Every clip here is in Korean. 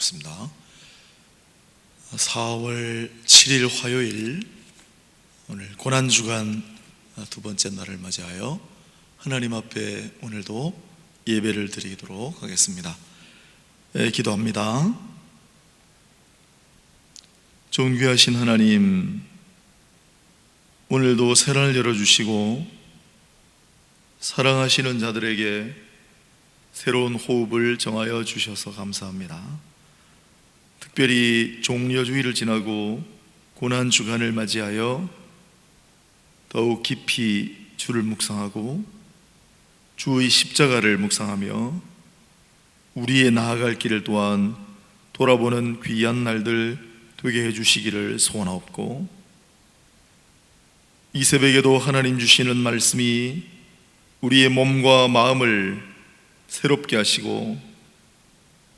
반갑습니다. 4월 7일 화요일, 오늘 고난주간 두 번째 날을 맞이하여 하나님 앞에 오늘도 예배를 드리도록 하겠습니다. 기도합니다. 존귀하신 하나님, 오늘도 새날을 열어주시고 사랑하시는 자들에게 새로운 호흡을 정하여 주셔서 감사합니다. 특별히 종려주의를 지나고 고난주간을 맞이하여 더욱 깊이 주를 묵상하고 주의 십자가를 묵상하며 우리의 나아갈 길을 또한 돌아보는 귀한 날들 되게 해주시기를 소원하옵고, 이 새벽에도 하나님 주시는 말씀이 우리의 몸과 마음을 새롭게 하시고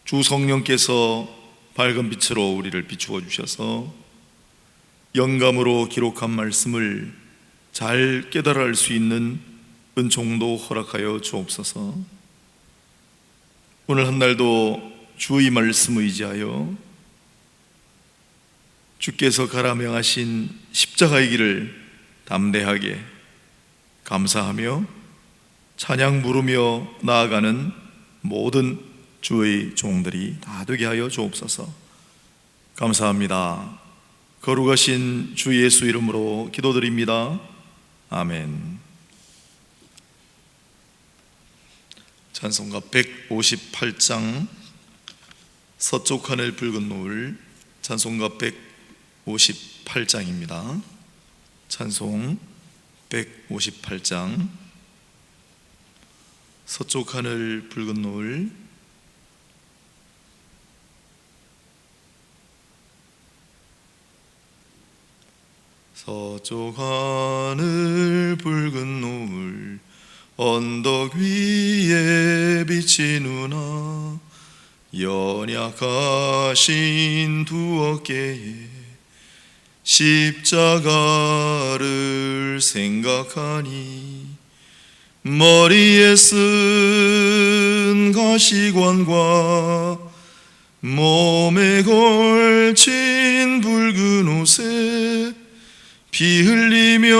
주 성령께서 밝은 빛으로 우리를 비추어 주셔서 영감으로 기록한 말씀을 잘 깨달아 알 수 있는 은총도 허락하여 주옵소서. 오늘 한 날도 주의 말씀 의지하여 주께서 가라 명하신 십자가의 길을 담대하게 감사하며 찬양 부르며 나아가는 모든 주의 종들이 다 되게 하여 주옵소서. 감사합니다. 거룩하신 주 예수 이름으로 기도드립니다. 아멘. 찬송가 158장, 서쪽 하늘 붉은 노을, 찬송가 158장입니다. 찬송 158장, 서쪽 하늘 붉은 노을. 서쪽 하늘 붉은 노을, 언덕 위에 비치누나, 연약하신 두 어깨에 십자가를 생각하니, 머리에 쓴 가시관과 몸에 걸친 붉은 옷에 피 흘리며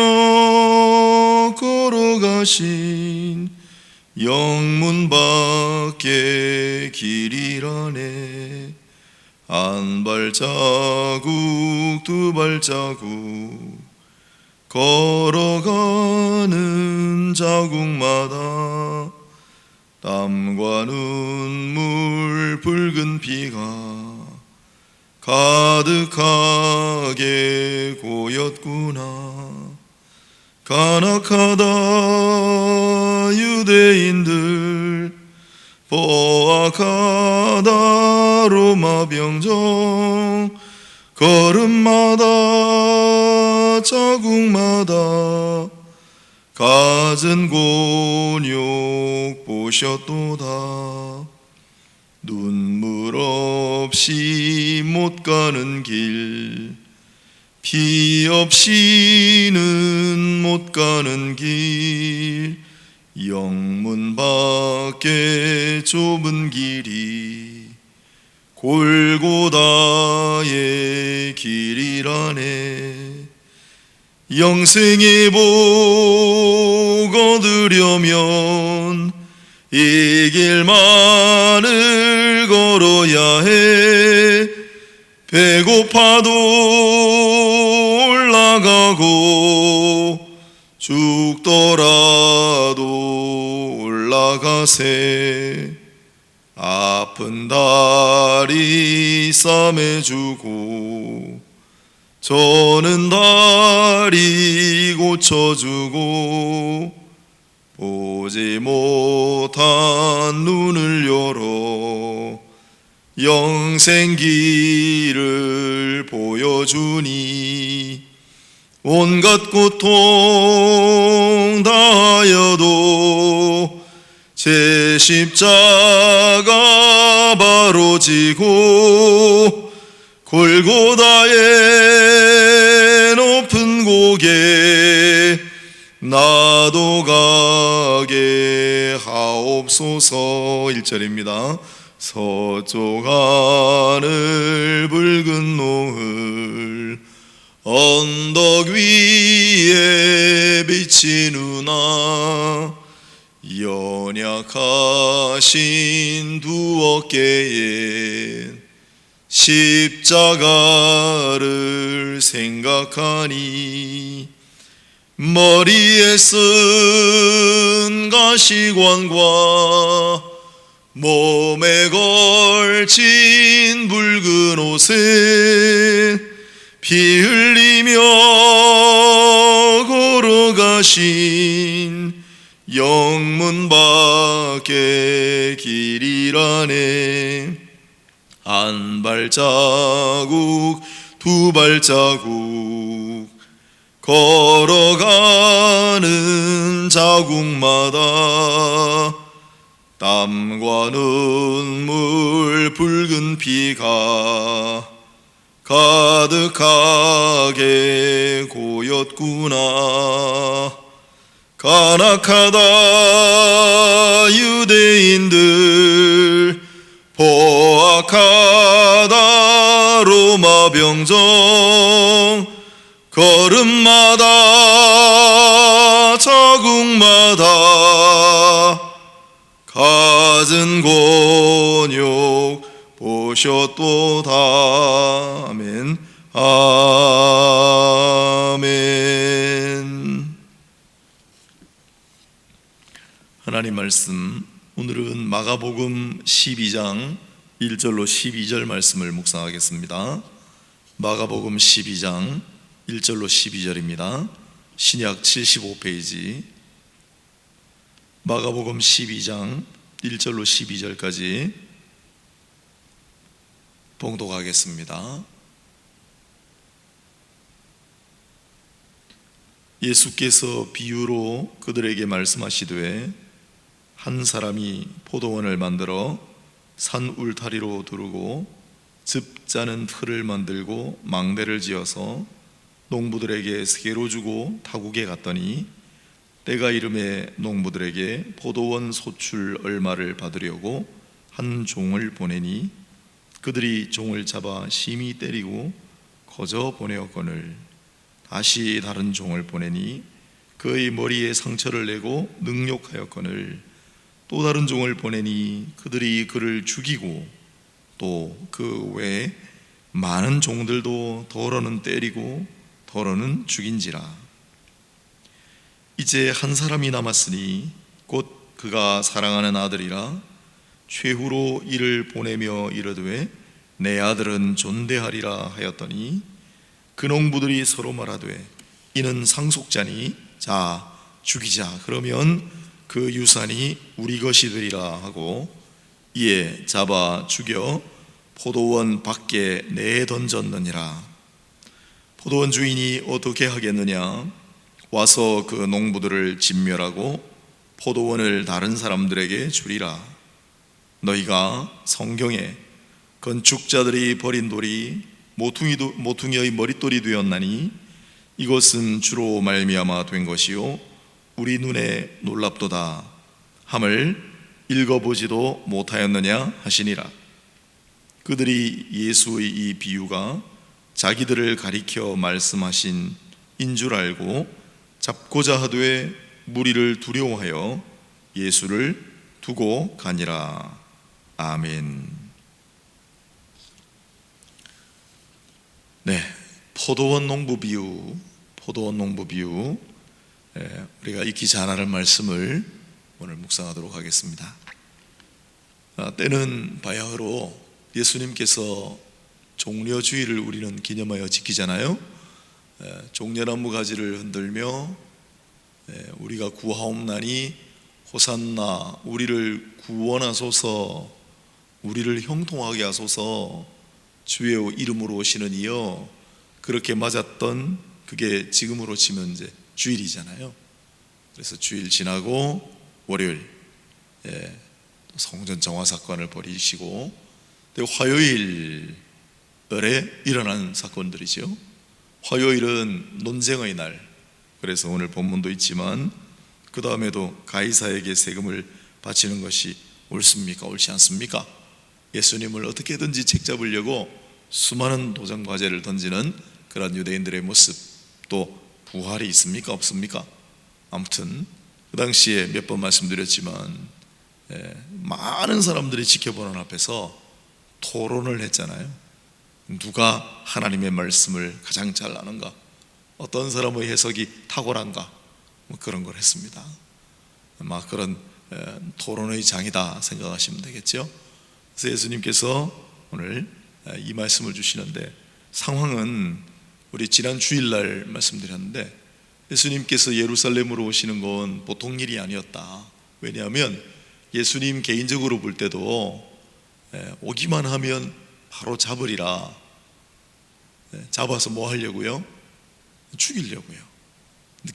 걸어가신 영문 밖에 길이라네. 한 발자국 두 발자국 걸어가는 자국마다 땀과 눈물 붉은 피가 가득하게 고였구나. 간악하다 유대인들, 포악하다 로마 병정, 걸음마다 자국마다 갖은 곤욕 보셨도다. 눈물 없이 못 가는 길, 피 없이는 못 가는 길, 영문 밖에 좁은 길이 골고다의 길이라네. 영생의 복 얻으려면 이 길만을 걸어야 해. 배고파도 올라가고 죽더라도 올라가세. 아픈 다리 싸매주고 저는 다리 고쳐주고 보지 못한 눈을 열어 영생길을 보여주니, 온갖 고통 다하여도 제 십자가 바로 지고 골고다의 높은 고개 나도 가게 하옵소서. 1절입니다. 서쪽 하늘 붉은 노을 언덕 위에 비치누나 연약하신 두 어깨에 십자가를 생각하니 머리에 쓴 가시관과 몸에 걸친 붉은 옷에 피 흘리며 걸어가신 영문 밖의 길이라네. 한 발자국 두 발자국 걸어가는 자국마다 땀과 눈물 붉은 피가 가득하게 고였구나. 간악하다 유대인들 포악하다 로마 병정 걸음마다 자국마다 갖은 곤욕 보셨도다. 아멘. 아멘. 하나님 말씀, 오늘은 마가복음 12장 1절로 12절 말씀을 묵상하겠습니다. 마가복음 12장 1절로 12절입니다. 신약 75페이지 마가복음 12장 1절로 12절까지 봉독하겠습니다. 예수께서 비유로 그들에게 말씀하시되 한 사람이 포도원을 만들어 산 울타리로 두르고 즙 짜는 틀을 만들고 망대를 지어서 농부들에게 세로 주고 타국에 갔더니 때가 이름에 농부들에게 포도원 소출 얼마를 받으려고 한 종을 보내니 그들이 종을 잡아 심히 때리고 거저 보내었거늘 다시 다른 종을 보내니 그의 머리에 상처를 내고 능욕하였거늘 또 다른 종을 보내니 그들이 그를 죽이고 또 그 외에 많은 종들도 더러는 때리고 더러는 죽인지라. 이제 한 사람이 남았으니 곧 그가 사랑하는 아들이라 최후로 이를 보내며 이르되 내 아들은 존대하리라 하였더니 그 농부들이 서로 말하되 이는 상속자니 자 죽이자. 그러면 그 유산이 우리 것이 되리라 하고 이에 잡아 죽여 포도원 밖에 내던졌느니라. 포도원 주인이 어떻게 하겠느냐? 와서 그 농부들을 진멸하고 포도원을 다른 사람들에게 주리라. 너희가 성경에 건축자들이 버린 돌이 모퉁이의 머릿돌이 되었나니 이것은 주로 말미암아 된 것이요 우리 눈에 놀랍도다 함을 읽어보지도 못하였느냐 하시니라. 그들이 예수의 이 비유가 자기들을 가리켜 말씀하신 인 줄 알고 잡고자 하되 무리를 두려워하여 예수를 두고 가니라. 아멘. 네, 포도원 농부 비유. 우리가 익히지 않을 말씀을 오늘 묵상하도록 하겠습니다. 때는 바야흐로 예수님께서 종려주의를 우리는 기념하여 지키잖아요. 종려나무 가지를 흔들며 우리가 구하옵나니 호산나 우리를 구원하소서 우리를 형통하게 하소서 주의 이름으로 오시는 이여. 그렇게 맞았던 그게 지금으로 치면 이제 주일이잖아요. 그래서 주일 지나고 월요일 성전 정화 사건을 벌이시고 화요일에 일어난 사건들이죠. 화요일은 논쟁의 날. 그래서 오늘 본문도 있지만 그 다음에도 가이사에게 세금을 바치는 것이 옳습니까? 옳지 않습니까? 예수님을 어떻게든지 책잡으려고 수많은 도전과제를 던지는 그런 유대인들의 모습, 또 부활이 있습니까? 없습니까? 아무튼 그 당시에 몇 번 말씀드렸지만 많은 사람들이 지켜보는 앞에서 토론을 했잖아요. 누가 하나님의 말씀을 가장 잘 아는가, 어떤 사람의 해석이 탁월한가, 뭐 그런 걸 했습니다. 아마 그런 토론의 장이다 생각하시면 되겠죠. 그래서 예수님께서 오늘 이 말씀을 주시는데, 상황은 우리 지난 주일날 말씀드렸는데, 예수님께서 예루살렘으로 오시는 건 보통 일이 아니었다. 왜냐하면 예수님 개인적으로 볼 때도 오기만 하면 바로 잡으리라. 잡아서 뭐 하려고요? 죽이려고요.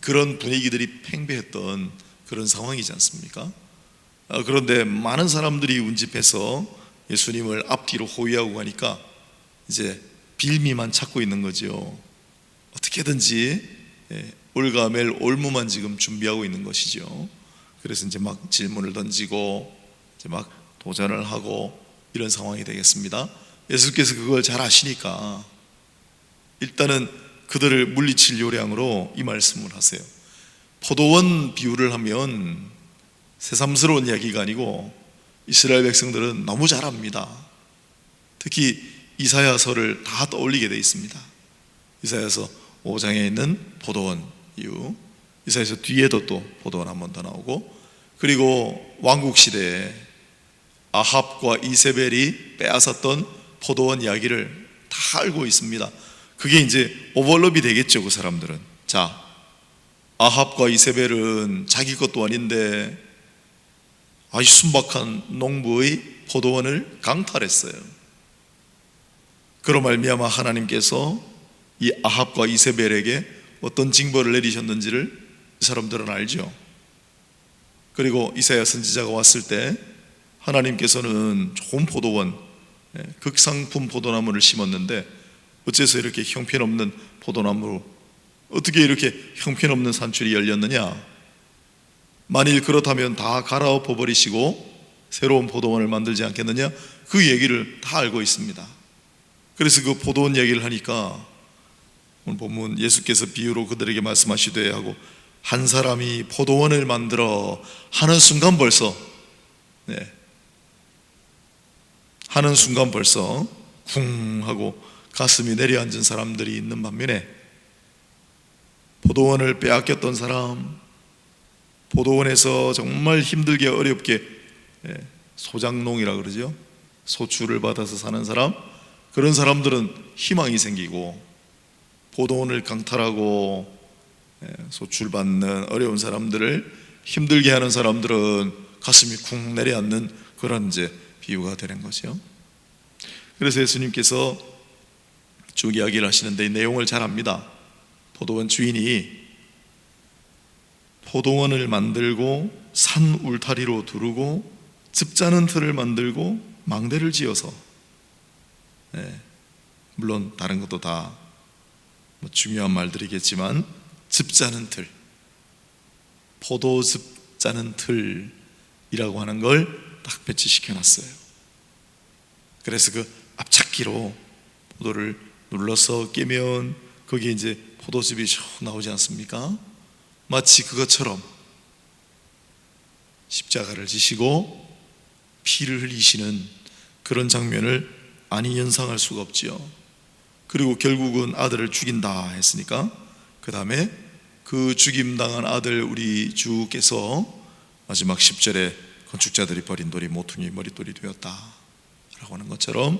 그런 분위기들이 팽배했던 그런 상황이지 않습니까? 그런데 많은 사람들이 운집해서 예수님을 앞뒤로 호위하고 가니까 이제 빌미만 찾고 있는 거죠. 어떻게든지 올가멜 올무만 지금 준비하고 있는 것이죠. 그래서 이제 막 질문을 던지고 이제 막 도전을 하고 이런 상황이 되겠습니다. 예수께서 그걸 잘 아시니까 일단은 그들을 물리칠 요량으로 이 말씀을 하세요. 포도원 비유를 하면 새삼스러운 이야기가 아니고 이스라엘 백성들은 너무 잘 압니다. 특히 이사야서를 다 떠올리게 되어 있습니다. 이사야서 5장에 있는 포도원 이유, 이사야서 뒤에도 또 포도원 한 번 더 나오고, 그리고 왕국 시대에 아합과 이세벨이 빼앗았던 포도원 이야기를 다 알고 있습니다. 그게 이제 오버랩이 되겠죠. 그 사람들은. 자, 아합과 이세벨은 자기 것도 아닌데 아주 순박한 농부의 포도원을 강탈했어요. 그로 말미암아 하나님께서 이 아합과 이세벨에게 어떤 징벌을 내리셨는지를 이 사람들은 알죠. 그리고 이사야 선지자가 왔을 때 하나님께서는 좋은 포도원, 극상품 포도나무를 심었는데 어째서 이렇게 형편없는 포도나무로, 어떻게 이렇게 형편없는 산출이 열렸느냐? 만일 그렇다면 다 갈아엎어 버리시고 새로운 포도원을 만들지 않겠느냐? 그 얘기를 다 알고 있습니다. 그래서 그 포도원 얘기를 하니까 오늘 보면 예수께서 비유로 그들에게 말씀하시되 하고, 한 사람이 포도원을 만들어 하는 순간 벌써 하는 순간 벌써 쿵 하고 가슴이 내려앉은 사람들이 있는 반면에, 포도원을 빼앗겼던 사람, 포도원에서 정말 힘들게 어렵게 소장농이라 그러죠. 소출을 받아서 사는 사람, 그런 사람들은 희망이 생기고, 포도원을 강탈하고 소출받는 어려운 사람들을 힘들게 하는 사람들은 가슴이 쿵 내려앉는 그런 이제 비유가 되는 거죠. 그래서 예수님께서 쭉 이야기를 하시는데 이 내용을 잘 압니다. 포도원 주인이 포도원을 만들고 산 울타리로 두르고 즙 짜는 틀을 만들고 망대를 지어서, 물론 다른 것도 다 중요한 말들이겠지만 즙 짜는 틀, 포도즙 짜는 틀이라고 하는 걸 딱 배치시켜 놨어요. 그래서 그 앞잡기로 포도를 눌러서 깨면 거기에 이제 포도즙이 쭉 나오지 않습니까? 마치 그것처럼 십자가를 지시고 피를 흘리시는 그런 장면을 아니 연상할 수가 없지요. 그리고 결국은 아들을 죽인다 했으니까 그 다음에 그 죽임당한 아들 우리 주께서 마지막 10절에 건축자들이 버린 돌이 모퉁이 머릿돌이 되었다 라고 하는 것처럼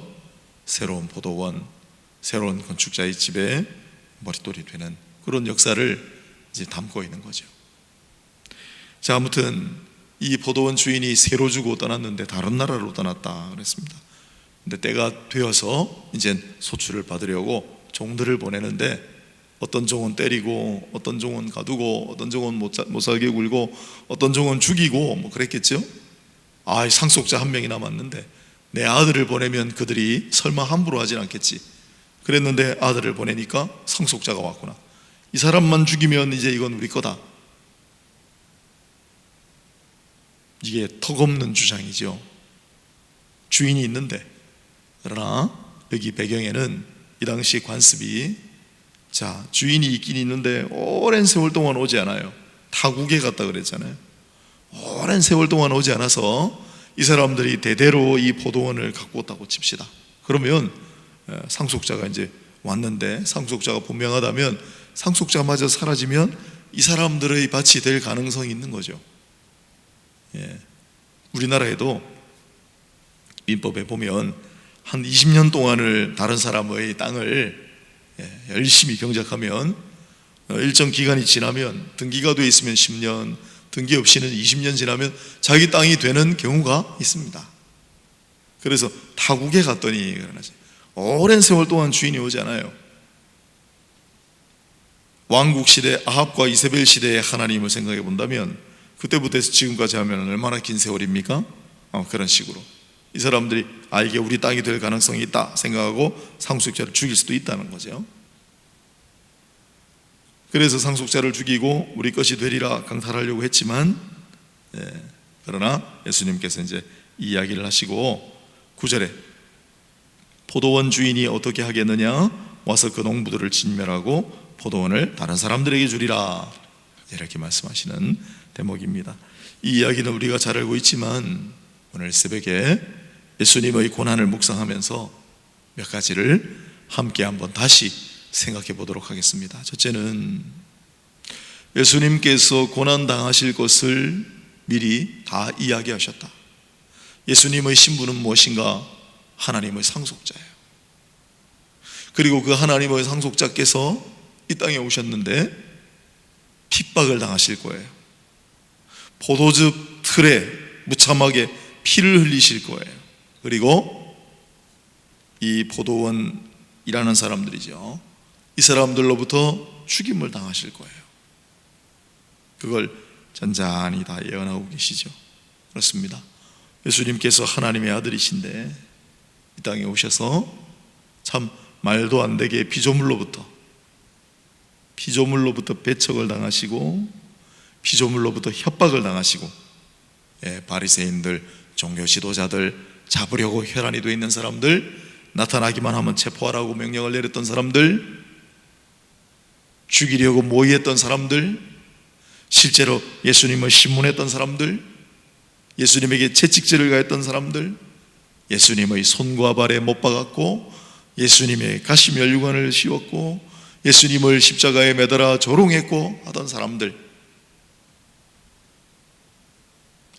새로운 포도원, 새로운 건축자의 집에 머릿돌이 되는 그런 역사를 이제 담고 있는 거죠. 자, 아무튼 이 포도원 주인이 새로 주고 떠났는데 다른 나라로 떠났다 그랬습니다. 근데 때가 되어서 이제 소출을 받으려고 종들을 보내는데, 어떤 종은 때리고 어떤 종은 가두고 어떤 종은 못 살게 굴고 어떤 종은 죽이고 뭐 그랬겠죠. 상속자 한 명이 남았는데 내 아들을 보내면 그들이 설마 함부로 하진 않겠지. 그랬는데 아들을 보내니까 상속자가 왔구나. 이 사람만 죽이면 이제 이건 우리 거다. 이게 턱없는 주장이죠. 주인이 있는데, 그러나 여기 배경에는 이 당시 관습이, 자, 주인이 있긴 있는데 오랜 세월 동안 오지 않아요. 타국에 갔다 그랬잖아요. 오랜 세월 동안 오지 않아서 이 사람들이 대대로 이 포도원을 갖고 왔다고 칩시다. 그러면 상속자가 이제 왔는데, 상속자가 분명하다면 상속자마저 사라지면 이 사람들의 밭이 될 가능성이 있는 거죠. 우리나라에도 민법에 보면 한 20년 동안을 다른 사람의 땅을 열심히 경작하면 일정 기간이 지나면, 등기가 돼 있으면 10년, 등기 없이는 20년 지나면 자기 땅이 되는 경우가 있습니다. 그래서 타국에 갔더니 오랜 세월 동안 주인이 오지 않아요. 왕국 시대 아합과 이세벨 시대의 하나님을 생각해 본다면 그때부터 해서 지금까지 하면 얼마나 긴 세월입니까? 그런 식으로 이 사람들이 이게 우리 땅이 될 가능성이 있다 생각하고 상속자를 죽일 수도 있다는 거죠. 그래서 상속자를 죽이고 우리 것이 되리라 강탈하려고 했지만, 그러나 예수님께서 이제 이 이야기를 하시고 9절에 포도원 주인이 어떻게 하겠느냐, 와서 그 농부들을 진멸하고 포도원을 다른 사람들에게 주리라, 이렇게 말씀하시는 대목입니다. 이 이야기는 우리가 잘 알고 있지만 오늘 새벽에 예수님의 고난을 묵상하면서 몇 가지를 함께 한번 다시 생각해 보도록 하겠습니다. 첫째는 예수님께서 고난 당하실 것을 미리 다 이야기하셨다. 예수님의 신분은 무엇인가? 하나님의 상속자예요. 그리고 그 하나님의 상속자께서 이 땅에 오셨는데 핍박을 당하실 거예요. 포도즙 틀에 무참하게 피를 흘리실 거예요. 그리고 이 포도원이라는 사람들이죠, 이 사람들로부터 죽임을 당하실 거예요. 그걸 잔잔히 다 예언하고 계시죠. 그렇습니다. 예수님께서 하나님의 아들이신데 이 땅에 오셔서 참 말도 안 되게 피조물로부터 배척을 당하시고 피조물로부터 협박을 당하시고, 바리새인들, 종교 지도자들, 잡으려고 혈안이 되어 있는 사람들, 나타나기만 하면 체포하라고 명령을 내렸던 사람들, 죽이려고 모의했던 사람들, 실제로 예수님을 신문했던 사람들, 예수님에게 채찍질을 가했던 사람들, 예수님의 손과 발에 못 박았고 예수님의 가시면류관을 씌웠고 예수님을 십자가에 매달아 조롱했고 하던 사람들,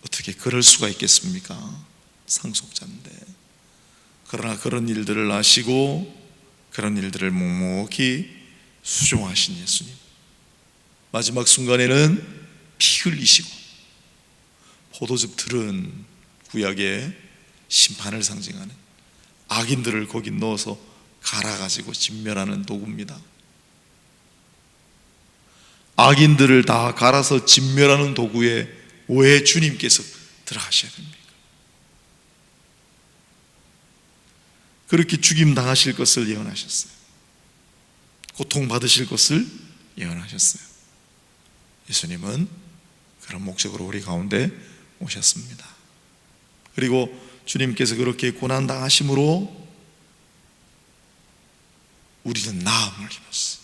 어떻게 그럴 수가 있겠습니까? 상속자인데. 그러나 그런 일들을 아시고 그런 일들을 묵묵히 수종하신 예수님, 마지막 순간에는 피 흘리시고, 포도즙 틀은 구약의 심판을 상징하는 악인들을 거기 넣어서 갈아가지고 진멸하는 도구입니다. 악인들을 다 갈아서 진멸하는 도구에 왜 주님께서 들어가셔야 됩니까? 그렇게 죽임 당하실 것을 예언하셨어요. 고통받으실 것을 예언하셨어요. 예수님은 그런 목적으로 우리 가운데 오셨습니다. 그리고 주님께서 그렇게 고난 당하심으로 우리는 나음을 입었어요.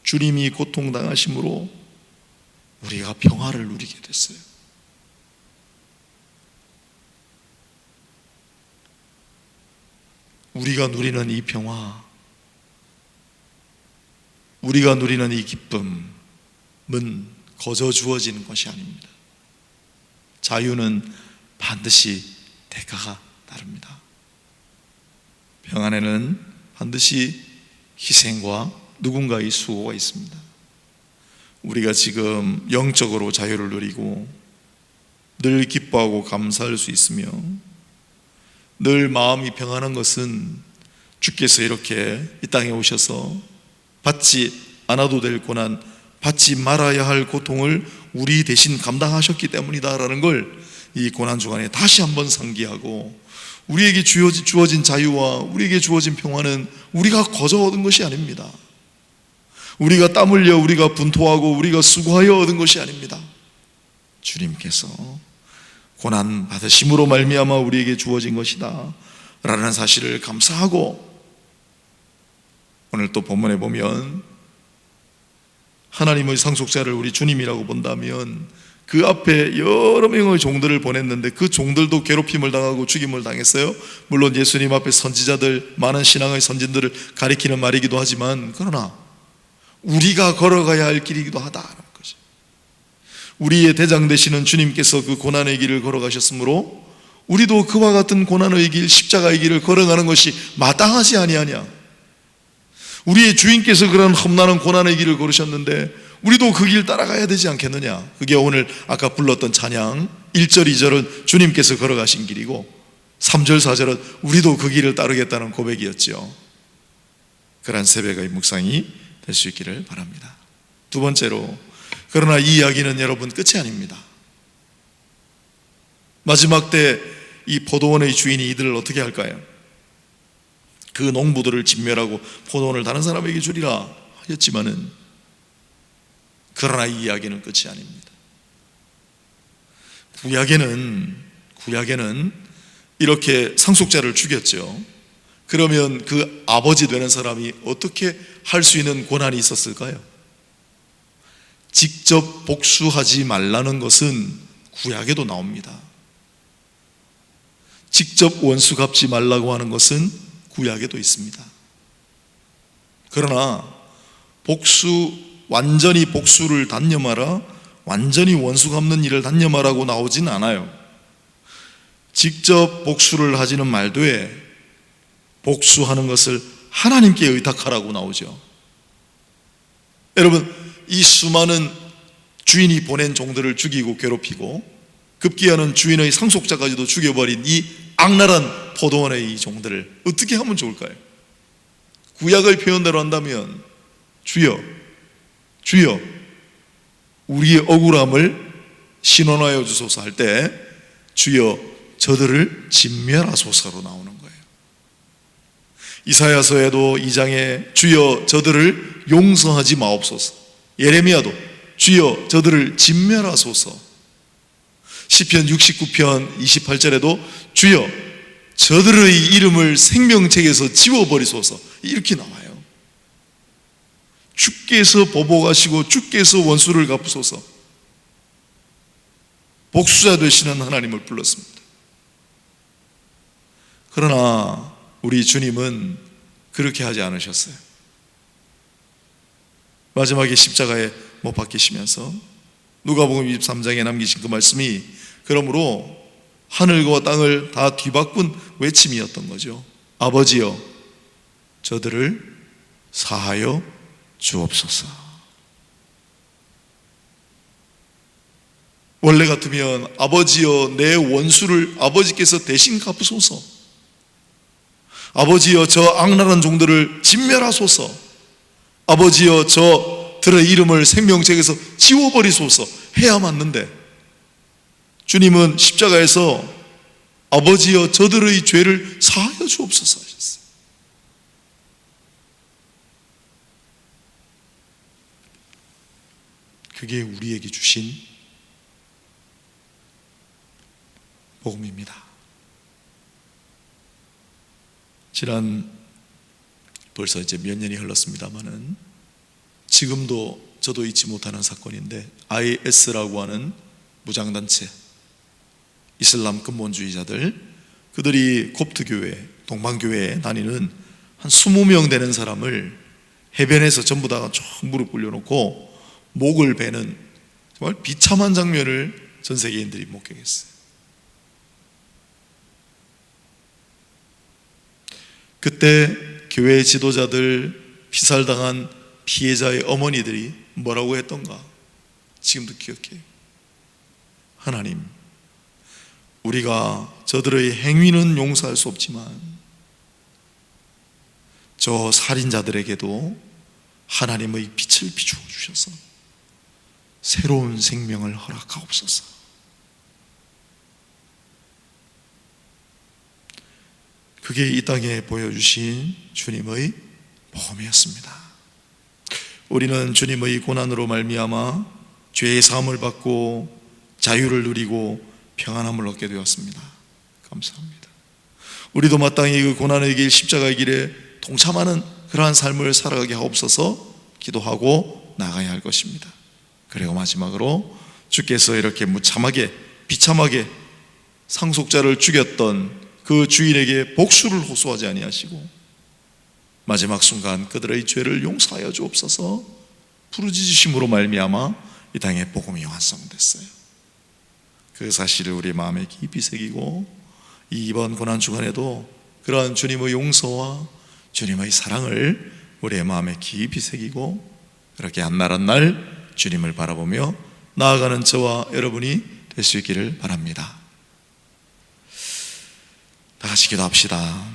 주님이 고통 당하심으로 우리가 평화를 누리게 됐어요. 우리가 누리는 이 평화, 우리가 누리는 이 기쁨은 거저 주어지는 것이 아닙니다. 자유는 반드시 대가가 따릅니다. 평안에는 반드시 희생과 누군가의 수고가 있습니다. 우리가 지금 영적으로 자유를 누리고 늘 기뻐하고 감사할 수 있으며 늘 마음이 평안한 것은 주께서 이렇게 이 땅에 오셔서 받지 않아도 될 고난, 받지 말아야 할 고통을 우리 대신 감당하셨기 때문이다라는 걸 이 고난 주간에 다시 한번 상기하고, 우리에게 주어진 자유와 우리에게 주어진 평화는 우리가 거저 얻은 것이 아닙니다. 우리가 땀 흘려 우리가 분토하고 우리가 수고하여 얻은 것이 아닙니다. 주님께서 고난 받으심으로 말미암아 우리에게 주어진 것이다 라는 사실을 감사하고, 오늘 또 본문에 보면 하나님의 상속자를 우리 주님이라고 본다면 그 앞에 여러 명의 종들을 보냈는데 그 종들도 괴롭힘을 당하고 죽임을 당했어요. 물론 예수님 앞에 선지자들, 많은 신앙의 선진들을 가리키는 말이기도 하지만, 그러나 우리가 걸어가야 할 길이기도 하다는 거죠. 우리의 대장 되시는 주님께서 그 고난의 길을 걸어가셨으므로 우리도 그와 같은 고난의 길, 십자가의 길을 걸어가는 것이 마땅하지 아니하냐. 우리의 주인께서 그런 험난한 고난의 길을 걸으셨는데 우리도 그 길 따라가야 되지 않겠느냐. 그게 오늘 아까 불렀던 찬양 1절 2절은 주님께서 걸어가신 길이고 3절 4절은 우리도 그 길을 따르겠다는 고백이었죠. 그런 새벽의 묵상이 될 수 있기를 바랍니다. 두 번째로, 그러나 이 이야기는 여러분 끝이 아닙니다. 마지막 때 이 포도원의 주인이 이들을 어떻게 할까요? 그 농부들을 진멸하고 포도원을 다른 사람에게 주리라 하였지만은, 그러나 이 이야기는 끝이 아닙니다. 구약에는 이렇게 상속자를 죽였죠. 그러면 그 아버지 되는 사람이 어떻게 할 수 있는 권한이 있었을까요? 직접 복수하지 말라는 것은 구약에도 나옵니다. 직접 원수 갚지 말라고 하는 것은 구약에도 있습니다. 그러나 완전히 복수를 단념하라, 완전히 원수 갚는 일을 단념하라고 나오진 않아요. 직접 복수를 하지는 말되 복수하는 것을 하나님께 의탁하라고 나오죠. 여러분, 이 수많은 주인이 보낸 종들을 죽이고 괴롭히고 급기야는 주인의 상속자까지도 죽여버린 이 악랄한 포도원의 이 종들을 어떻게 하면 좋을까요? 구약의 표현대로 한다면 주여 우리의 억울함을 신원하여 주소서 할 때 주여 저들을 진멸하소서로 나오는 거예요. 이사야서에도 2장에 주여 저들을 용서하지 마옵소서, 예레미야도 주여 저들을 진멸하소서, 시편 69편 28절에도 주여 저들의 이름을 생명책에서 지워버리소서, 이렇게 나와요. 주께서 보복하시고 주께서 원수를 갚으소서, 복수자 되시는 하나님을 불렀습니다. 그러나 우리 주님은 그렇게 하지 않으셨어요. 마지막에 십자가에 못 박히시면서 누가복음 23장에 남기신 그 말씀이 그러므로 하늘과 땅을 다 뒤바꾼 외침이었던 거죠. 아버지여 저들을 사하여 주옵소서. 원래 같으면 아버지여 내 원수를 아버지께서 대신 갚으소서, 아버지여 저 악랄한 종들을 진멸하소서, 아버지여 저들의 이름을 생명책에서 지워버리소서 해야 맞는데, 주님은 십자가에서 아버지여 저들의 죄를 사하여 주옵소서 하셨어요. 그게 우리에게 주신 복음입니다. 지난 벌써 이제 몇 년이 흘렀습니다마는 지금도 저도 잊지 못하는 사건인데, IS라고 하는 무장단체, 이슬람 근본주의자들, 그들이 콥트교회, 동방교회에 다니는 한 20명 되는 사람을 해변에서 전부 다 쭉 무릎 꿇려놓고 목을 베는 정말 비참한 장면을 전 세계인들이 목격했어요. 그때 교회 지도자들, 피살당한 피해자의 어머니들이 뭐라고 했던가 지금도 기억해요. 하나님, 우리가 저들의 행위는 용서할 수 없지만 저 살인자들에게도 하나님의 빛을 비추어 주셔서 새로운 생명을 허락하옵소서. 그게 이 땅에 보여주신 주님의 복음이었습니다. 우리는 주님의 고난으로 말미암아 죄의 사함을 받고 자유를 누리고 평안함을 얻게 되었습니다. 감사합니다. 우리도 마땅히 그 고난의 길, 십자가의 길에 동참하는 그러한 삶을 살아가게 하옵소서 기도하고 나가야 할 것입니다. 그리고 마지막으로 주께서 이렇게 무참하게 비참하게 상속자를 죽였던 그 주인에게 복수를 호소하지 아니하시고 마지막 순간 그들의 죄를 용서하여 주옵소서 부르짖으심으로 말미암아 이 땅에 복음이 완성됐어요. 그 사실을 우리 마음에 깊이 새기고 이번 고난주간에도 그러한 주님의 용서와 주님의 사랑을 우리의 마음에 깊이 새기고 그렇게 한 날 한 날 주님을 바라보며 나아가는 저와 여러분이 될 수 있기를 바랍니다. 다 같이 기도합시다.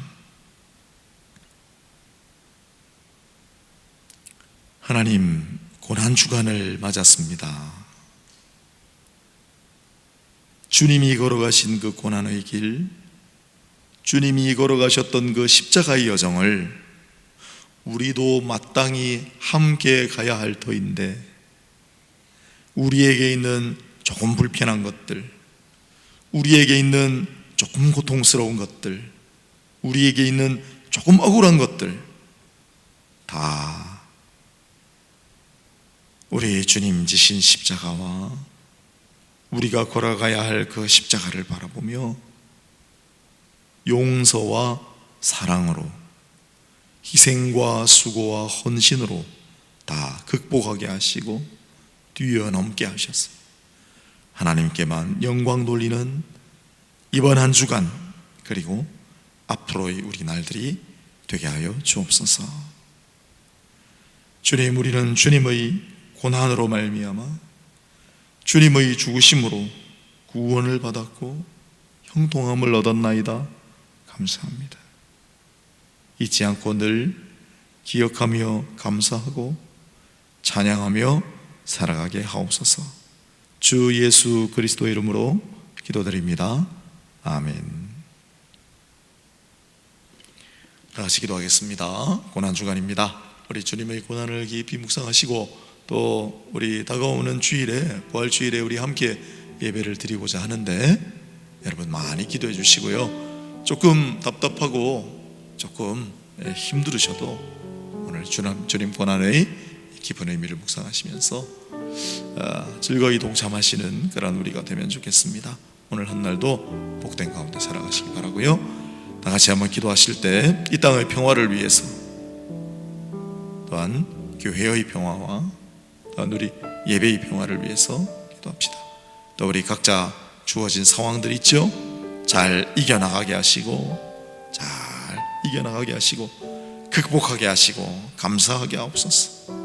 하나님, 고난주간을 맞았습니다. 주님이 걸어가신 그 고난의 길, 주님이 걸어가셨던 그 십자가의 여정을 우리도 마땅히 함께 가야 할 터인데 우리에게 있는 조금 불편한 것들, 우리에게 있는 조금 고통스러운 것들, 우리에게 있는 조금 억울한 것들 다 우리 주님 지신 십자가와 우리가 걸어가야 할 그 십자가를 바라보며 용서와 사랑으로 희생과 수고와 헌신으로 다 극복하게 하시고 뛰어넘게 하셨어요. 하나님께만 영광 돌리는 이번 한 주간 그리고 앞으로의 우리 날들이 되게 하여 주옵소서. 주님, 우리는 주님의 고난으로 말미암아 주님의 죽으심으로 구원을 받았고 형통함을 얻었나이다. 감사합니다. 잊지 않고 늘 기억하며 감사하고 찬양하며 살아가게 하옵소서. 주 예수 그리스도의 이름으로 기도드립니다. 아멘. 다 같이 기도하겠습니다. 고난주간입니다. 우리 주님의 고난을 깊이 묵상하시고 또 우리 다가오는 주일에 부활주일에 우리 함께 예배를 드리고자 하는데 여러분 많이 기도해 주시고요. 조금 답답하고 조금 힘들으셔도 오늘 주님 고난의 깊은 의미를 묵상하시면서 즐거이 동참하시는 그런 우리가 되면 좋겠습니다. 오늘 한 날도 복된 가운데 살아가시기 바라고요. 다 같이 한번 기도하실 때 이 땅의 평화를 위해서 또한 교회의 평화와 또한 우리 예배의 평화를 위해서 기도합시다. 또 우리 각자 주어진 상황들 있죠? 잘 이겨나가게 하시고 잘 이겨나가게 하시고 극복하게 하시고 감사하게 하옵소서.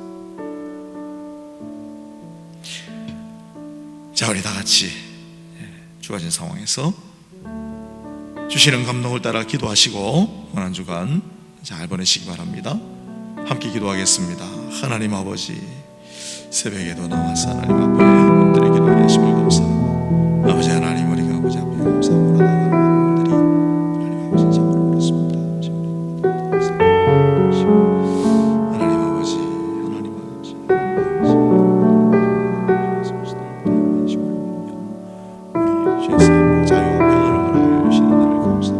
자, 우리 다 같이 주어진 상황에서 주시는 감동을 따라 기도하시고 고난주간 잘 보내시기 바랍니다. 함께 기도하겠습니다. 하나님 아버지, 새벽에도 나와서 하나님 앞에 분들의 기도에 하심을 감사하고 아버지 하나님, 우리가 아버지 앞에 감사함으로 나아가는 분들이 하나님 아버지 참으로 그렇습니다. 하나님 아버지, 하나님 아버지, 우리 죄사함과 자유와 평안을 허락하여 주시는 나를 감사하고 아버지,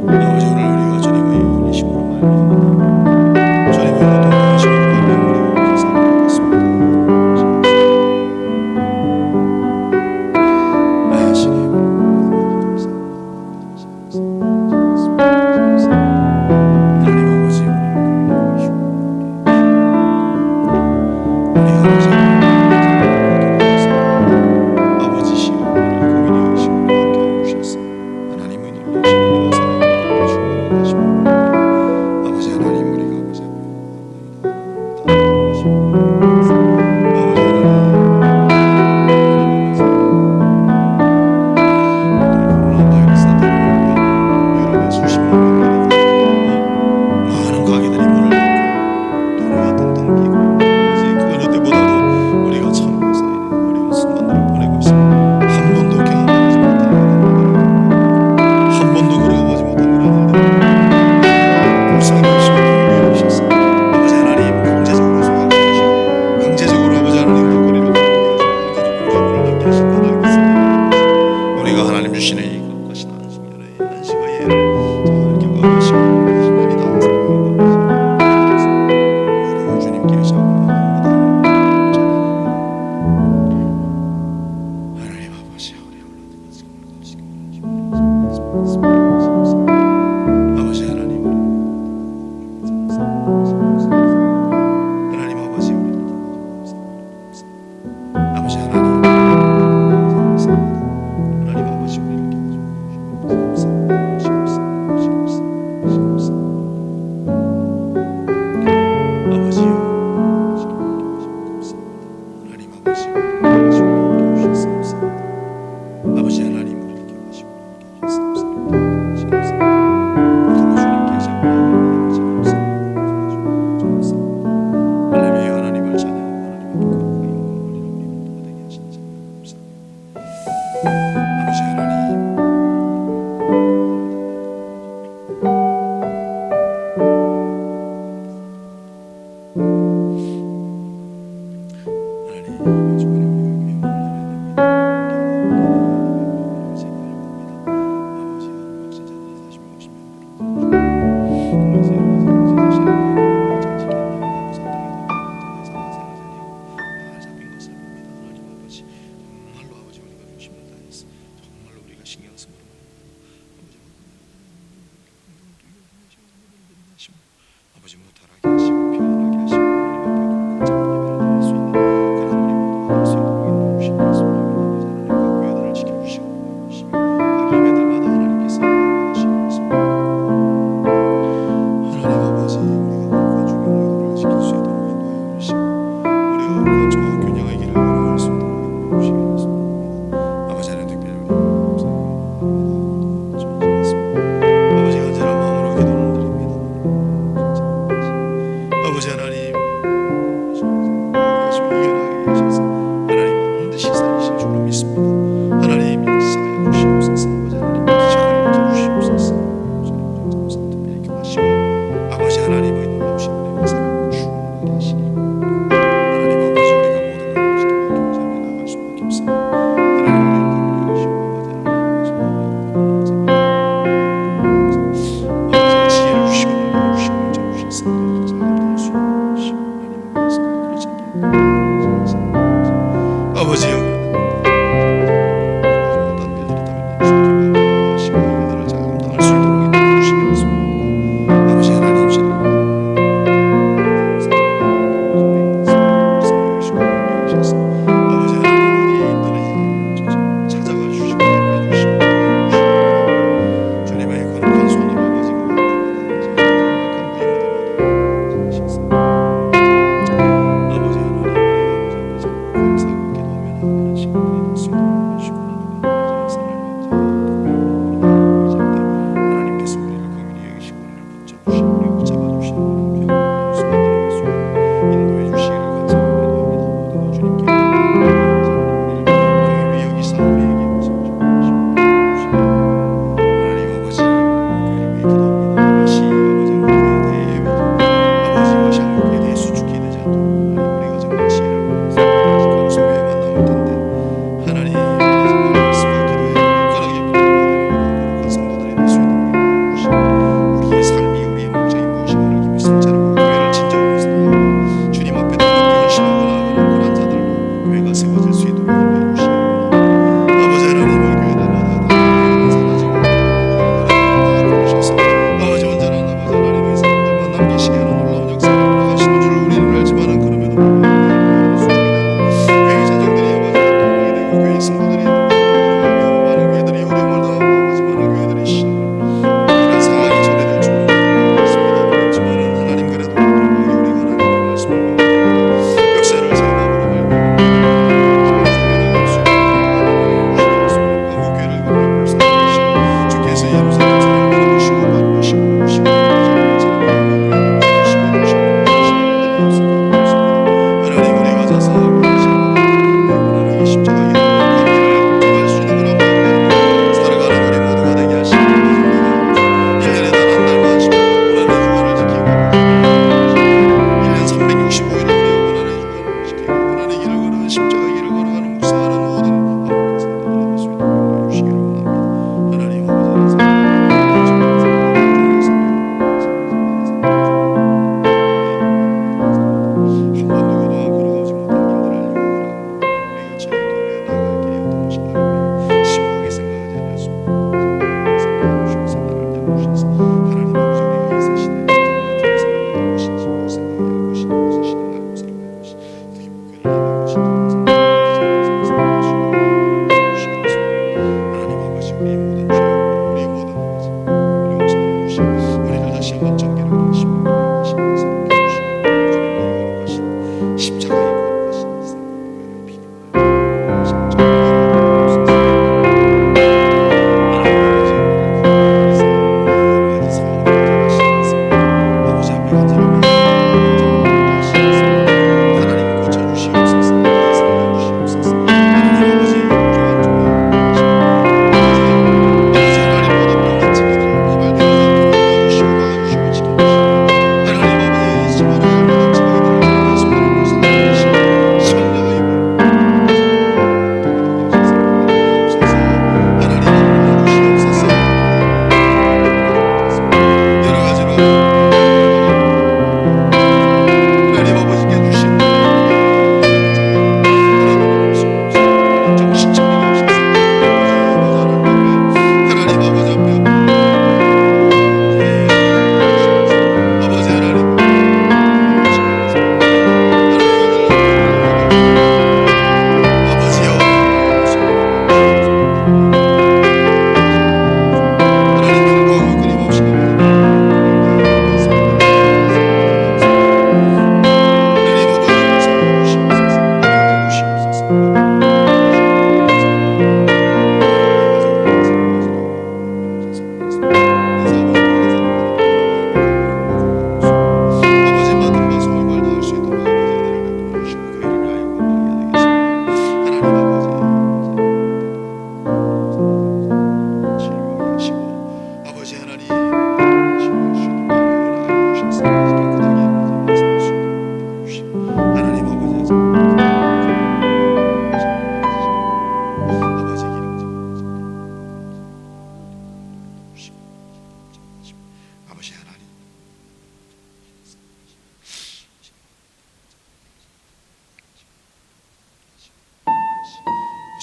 오늘 우리가 주님의 인이심으로 말미암아 주님의 고통하심으로 말미암아 우리가 감사함을 받습니다. 아버지 무탈하게 하시고 평안하게 하시고 하나님 앞에 감사한 예배를 드릴 수 있는 그런 우리 모두가 될 수 있도록 인도해 주시기 바랍니다. 아버지 하나님과 교회들을 지켜주시고 주시며 각 예배들마다 하나님께서 인도하시기 바랍니다. 하나님 아버지 우리가 거룩한 중요한 기도를 지킬 수 있도록 인도하여 주시고 우리가 거룩한 균형의 길을 걸어갈 수 있도록 인도해 주시기 바랍니다. 아버지 하나님 특별히 아버지 간절한 마음으로 기도를 드립니다. 아버지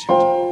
것입니다.